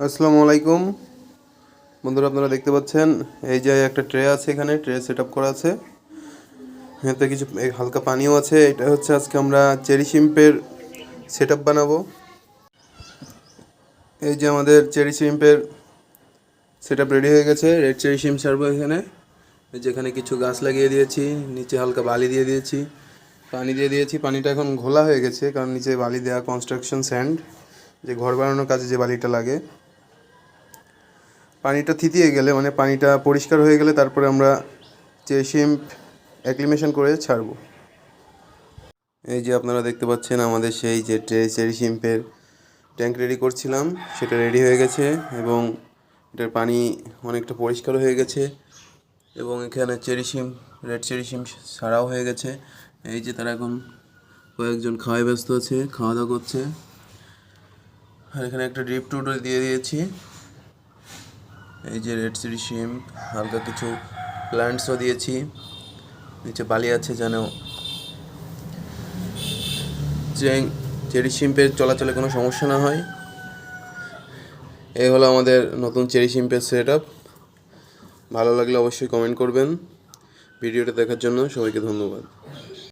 আসসালামু আলাইকুম বন্ধুরা, আপনারা দেখতে পাচ্ছেন এই যে একটা ট্রে আছে, এখানে ট্রে সেট আপ করা আছে। এতে কিছু হালকা পানিও আছে। এটা হচ্ছে আজকে আমরা চেরি শিম্পের সেট আপ বানাবো। এই যে আমাদের চেরি শিম্পের সেট আপ রেডি হয়ে গেছে। রেড চেরি শিম্প ছাড়বো এখানে। এই যেখানে কিছু গাছ লাগিয়ে দিয়েছি, নিচে হালকা বালি দিয়ে দিয়েছি, পানি দিয়ে দিয়েছি। পানিটা এখন ঘোলা হয়ে গেছে, কারণ নিচে বালি দেওয়া কনস্ট্রাকশন স্যান্ড, যে ঘর বানানোর কাজে যে বালিটা লাগে। পানিটা থিতিয়ে গেলে, মানে পানিটা পরিষ্কার হয়ে গেলে, তারপরে আমরা চেরি শিম্প অ্যাক্লিমেশন করে ছাড়বো। এই যে আপনারা দেখতে পাচ্ছেন আমাদের সেই যে চেরি শিম্পের ট্যাঙ্ক রেডি করছিলাম, সেটা রেডি হয়ে গেছে এবং এটার পানি অনেকটা পরিষ্কার হয়ে গেছে এবং এখানে চেরি শিম্প, রেড চেরি শিম্প ছাড়াও হয়ে গেছে। এই যে তারা এখন কয়েকজন খাওয়ায় ব্যস্ত আছে, খাওয়া দাওয়া করছে। আর এখানে একটা ড্রিপ টুডো দিয়ে দিয়েছি। এই যে রেড চেরি শিম্প, হালকা কিছু প্ল্যান্টসও দিয়েছি। নিচে বালি আছে যেন চেরি শিম্পের চলাচলে কোনো সমস্যা না হয়। এই হলো আমাদের নতুন চেরি শিম্পের সেট আপ। ভালো লাগলে অবশ্যই কমেন্ট করবেন। ভিডিওটা দেখার জন্য সবাইকে ধন্যবাদ।